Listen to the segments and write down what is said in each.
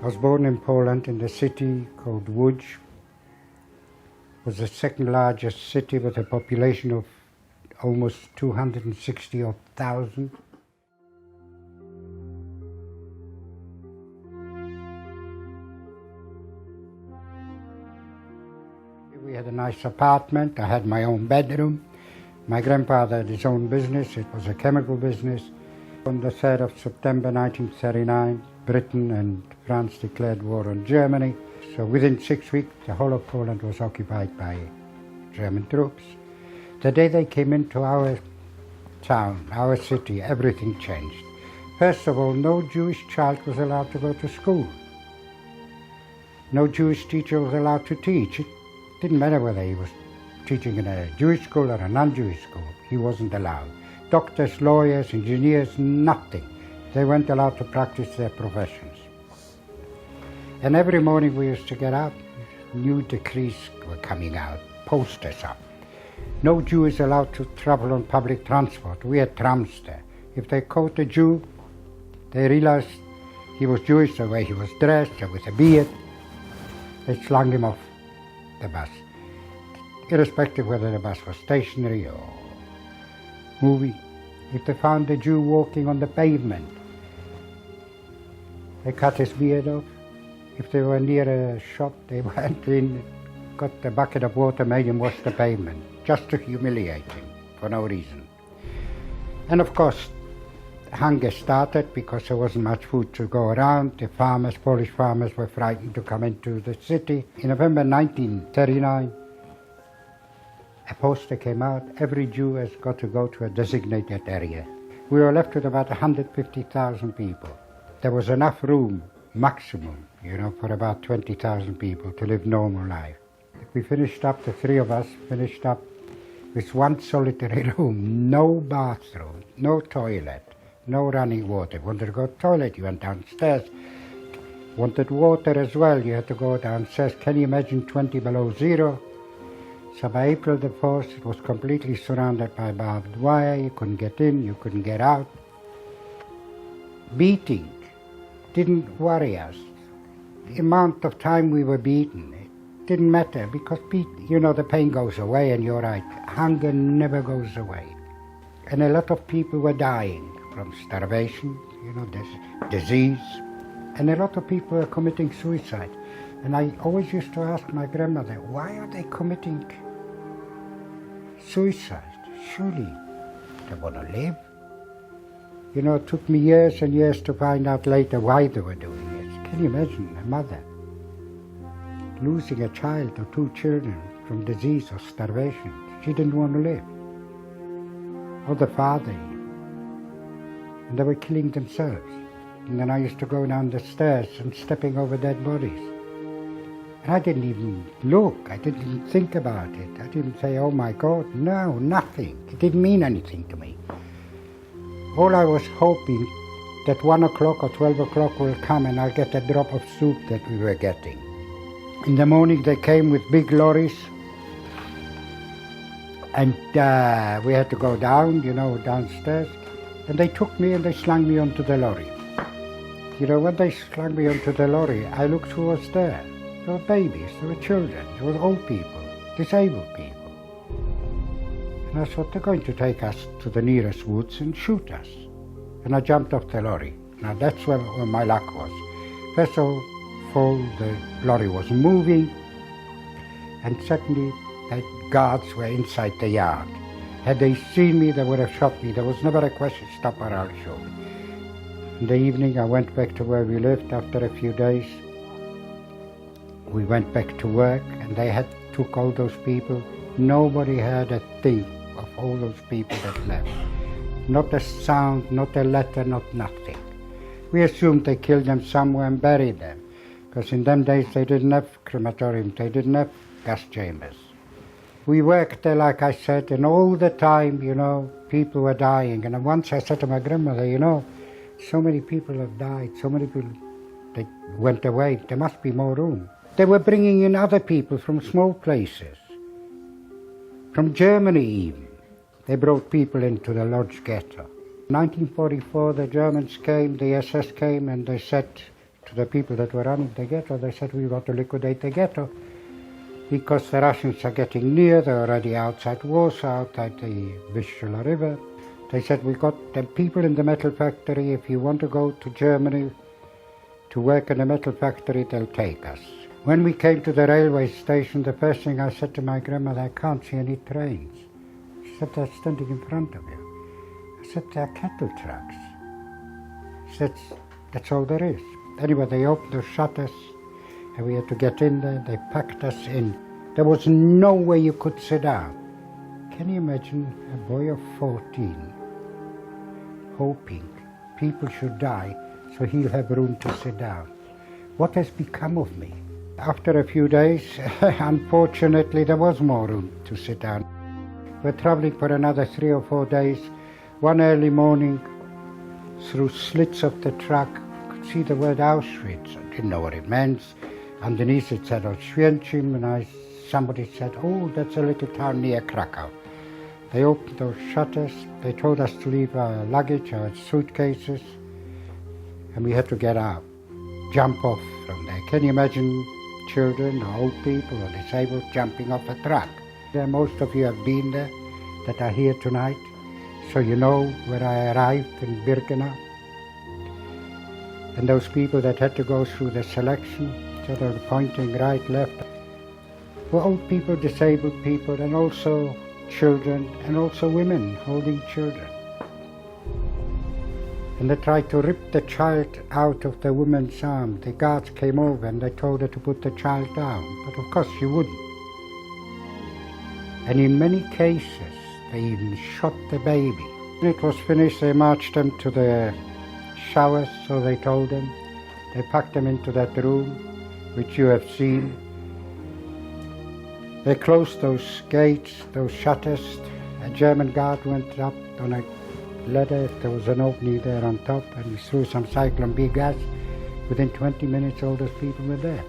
I was born in Poland in the city called Łódź. It was the second largest city with a population of almost 260,000. We had a nice apartment. I had my own bedroom. My grandfather had his own business. It was a chemical business. On the 3rd of September 1939, Britain and France declared war on Germany. So within 6 weeks, the whole of Poland was occupied by German troops. The day they came into our town, our city, everything changed. First of all, no Jewish child was allowed to go to school. No Jewish teacher was allowed to teach. It didn't matter whether he was teaching in a Jewish school or a non-Jewish school. He wasn't allowed. Doctors, lawyers, engineers, nothing. They weren't allowed to practice their professions. And every morning we used to get up, new decrees were coming out, posters up. No Jew is allowed to travel on public transport. We had trams there. If they caught a Jew, they realized he was Jewish, the way he was dressed, with a beard, they slung him off the bus, irrespective whether the bus was stationary or moving. If they found a Jew walking on the pavement, they cut his beard off. If they were near a shop, they went in, got a bucket of water, made him wash the pavement, just to humiliate him for no reason. And of course, hunger started because there wasn't much food to go around. The farmers, Polish farmers, were frightened to come into the city. In November 1939, a poster came out, every Jew has got to go to a designated area. We were left with about 150,000 people. There was enough room, maximum, for about 20,000 people to live normal life. We finished up, the three of us finished up with one solitary room, no bathroom, no toilet, no running water. Wanted to go to the toilet, you went downstairs. Wanted water as well, you had to go downstairs. Can you imagine 20 below zero? So by April the 4th, it was completely surrounded by barbed wire. You couldn't get in, you couldn't get out. Beating didn't worry us. The amount of time we were beaten, it didn't matter because, the pain goes away and you're right. Hunger never goes away. And a lot of people were dying from starvation, disease. And a lot of people were committing suicide. And I always used to ask my grandmother, why are they committing suicide? Surely they want to live. It took me years and years to find out later why they were doing it. Can you imagine a mother losing a child or two children from disease or starvation? She didn't want to live. Or the father. And they were killing themselves. And then I used to go down the stairs and stepping over dead bodies. And I didn't even look, I didn't even think about it. I didn't say, oh my God, no, nothing. It didn't mean anything to me. All I was hoping that 1 o'clock or 12 o'clock will come and I'll get a drop of soup that we were getting. In the morning they came with big lorries and we had to go down, downstairs. And they took me and they slung me onto the lorry. When they slung me onto the lorry, I looked who was there. There were babies, there were children, there were old people, disabled people. And I thought, they're going to take us to the nearest woods and shoot us. And I jumped off the lorry. Now that's where my luck was. First of all, the lorry was moving, and secondly, the guards were inside the yard. Had they seen me, they would have shot me. There was never a question, stop or I'll shoot. In the evening, I went back to where we lived after a few days. We went back to work and they took all those people. Nobody heard a thing of all those people that left. Not a sound, not a letter, not nothing. We assumed they killed them somewhere and buried them. Because in them days they didn't have crematoriums, they didn't have gas chambers. We worked there, like I said, and all the time, people were dying. And once I said to my grandmother, so many people have died, so many people, they went away, there must be more room. They were bringing in other people from small places, from Germany even. They brought people into the Lodz ghetto. In 1944, the Germans came, the SS came, and they said to the people that were running the ghetto. They said, we want to liquidate the ghetto because the Russians are getting near. They're already outside Warsaw, outside the Vistula River. They said, we got the people in the metal factory. If you want to go to Germany to work in the metal factory, they'll take us. When we came to the railway station, the first thing I said to my grandmother, I can't see any trains. She said, they're standing in front of you. I said, they're cattle trucks. She said, that's all there is. Anyway, they opened the shutters and we had to get in there. They packed us in. There was no way you could sit down. Can you imagine a boy of 14 hoping people should die so he'll have room to sit down? What has become of me? After a few days, unfortunately, there was more room to sit down. We're traveling for another 3 or 4 days. One early morning, through slits of the truck, I could see the word Auschwitz. I didn't know what it meant. Underneath it said Oświęcim, and somebody said, oh, that's a little town near Krakow. They opened those shutters. They told us to leave our luggage, our suitcases, and we had to get out, jump off from there. Can you imagine children or old people or disabled jumping off a truck? Most of you have been there that are here tonight, so you know where I arrived in Birkenau. And those people that had to go through the selection, so they were pointing right, left, were old people, disabled people, and also children, and also women holding children. And they tried to rip the child out of the woman's arm. The guards came over and they told her to put the child down, but of course she wouldn't. And in many cases, they even shot the baby. When it was finished, they marched them to the showers, so they told them. They packed them into that room, which you have seen. They closed those gates, those shutters. A German guard went up on a ladder. There was an opening there on top, and he threw some Cyclone B gas. Within 20 minutes, all those people were dead.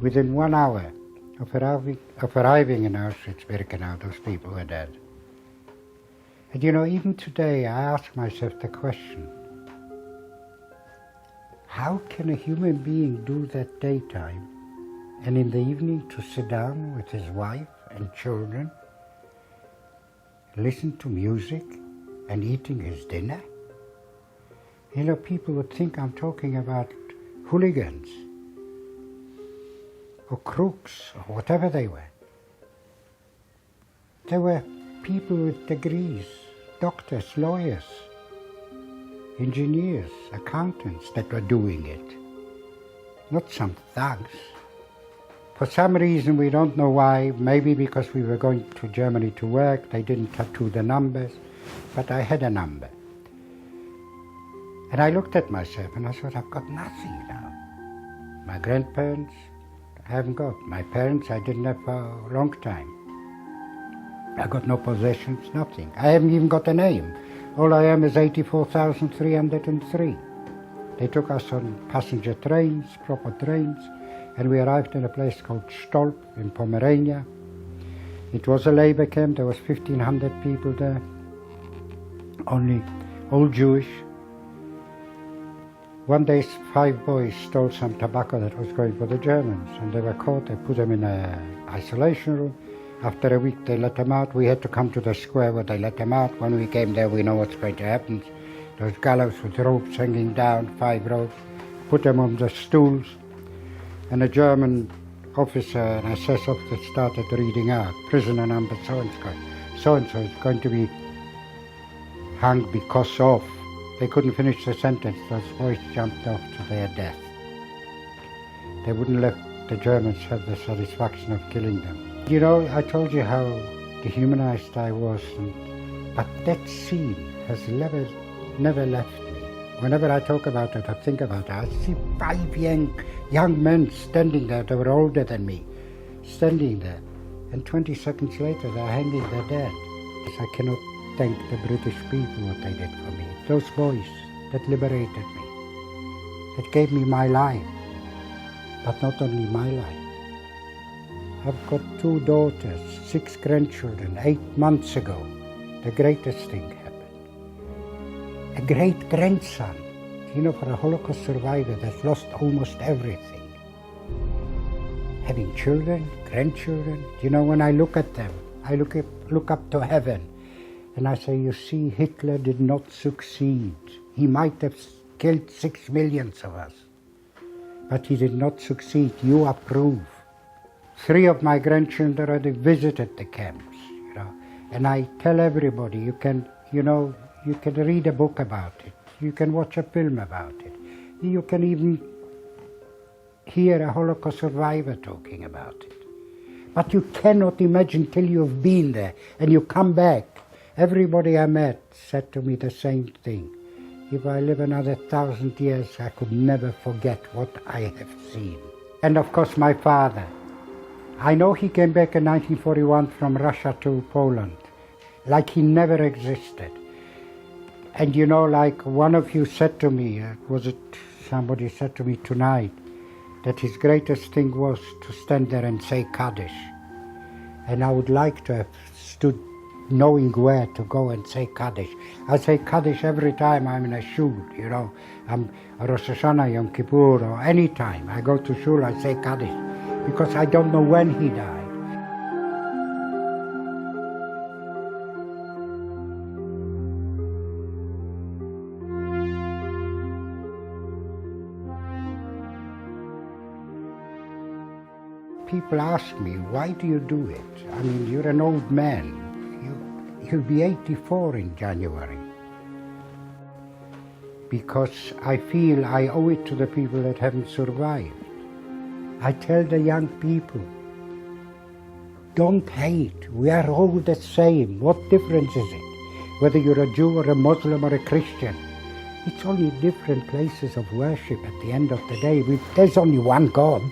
Within 1 hour of arriving in Auschwitz-Birkenau, those people were dead. And you know, even today, I ask myself the question, how can a human being do that daytime, and in the evening to sit down with his wife and children, listen to music and eating his dinner? You know, people would think I'm talking about hooligans or crooks or whatever they were. They were people with degrees, doctors, lawyers, engineers, accountants that were doing it, not some thugs. For some reason, we don't know why, maybe because we were going to Germany to work, they didn't tattoo the numbers, but I had a number. And I looked at myself and I thought, I've got nothing now. My grandparents, I haven't got. My parents, I didn't have for a long time. I got no possessions, nothing. I haven't even got a name. All I am is 84,303. They took us on passenger trains, proper trains, and we arrived in a place called Stolp in Pomerania. It was a labor camp. There was 1,500 people there, only all Jewish. One day 5 boys stole some tobacco that was going for the Germans, and they were caught. They put them in an isolation room. After a week they let them out. We had to come to the square where they let them out. When we came there, we know what's going to happen. Those gallows with ropes hanging down, 5 ropes, put them on the stools. And a German officer, an SS officer, started reading out, prisoner number so-and-so is going to be hanged because of. They couldn't finish the sentence. Those boys jumped off to their death. They wouldn't let the Germans have the satisfaction of killing them. You know, I told you how dehumanized I was, but that scene has never left me. Whenever I talk about it, I think about it. I see 5 young men standing there. They were older than me, standing there. And 20 seconds later, they're hanging their dead. I cannot thank the British people what they did for me. Those boys that liberated me, that gave me my life. But not only my life. I've got 2 daughters, 6 grandchildren. 8 months ago, the greatest thing happened. A great grandson for a Holocaust survivor that's lost almost everything, having children, grandchildren, when I look at them, I look up to heaven, and I say, you see, Hitler did not succeed. He might have killed 6 million of us, but he did not succeed. You approve. 3 of my grandchildren already visited the camps, and I tell everybody, you can read a book about it. You can watch a film about it. You can even hear a Holocaust survivor talking about it. But you cannot imagine till you've been there and you come back. Everybody I met said to me the same thing. If I live another 1,000 years, I could never forget what I have seen. And of course my father. I know he came back in 1941 from Russia to Poland, like he never existed. And like one of you said to me, somebody said to me tonight, that his greatest thing was to stand there and say Kaddish. And I would like to have stood knowing where to go and say Kaddish. I say Kaddish every time I'm in a shul, I'm Rosh Hashanah, Yom Kippur, or any time I go to shul, I say Kaddish, because I don't know when he died. People ask me, why do you do it? I mean, you're an old man. You'll be 84 in January. Because I feel I owe it to the people that haven't survived. I tell the young people, don't hate. We are all the same. What difference is it? Whether you're a Jew or a Muslim or a Christian. It's only different places of worship at the end of the day. There's only one God.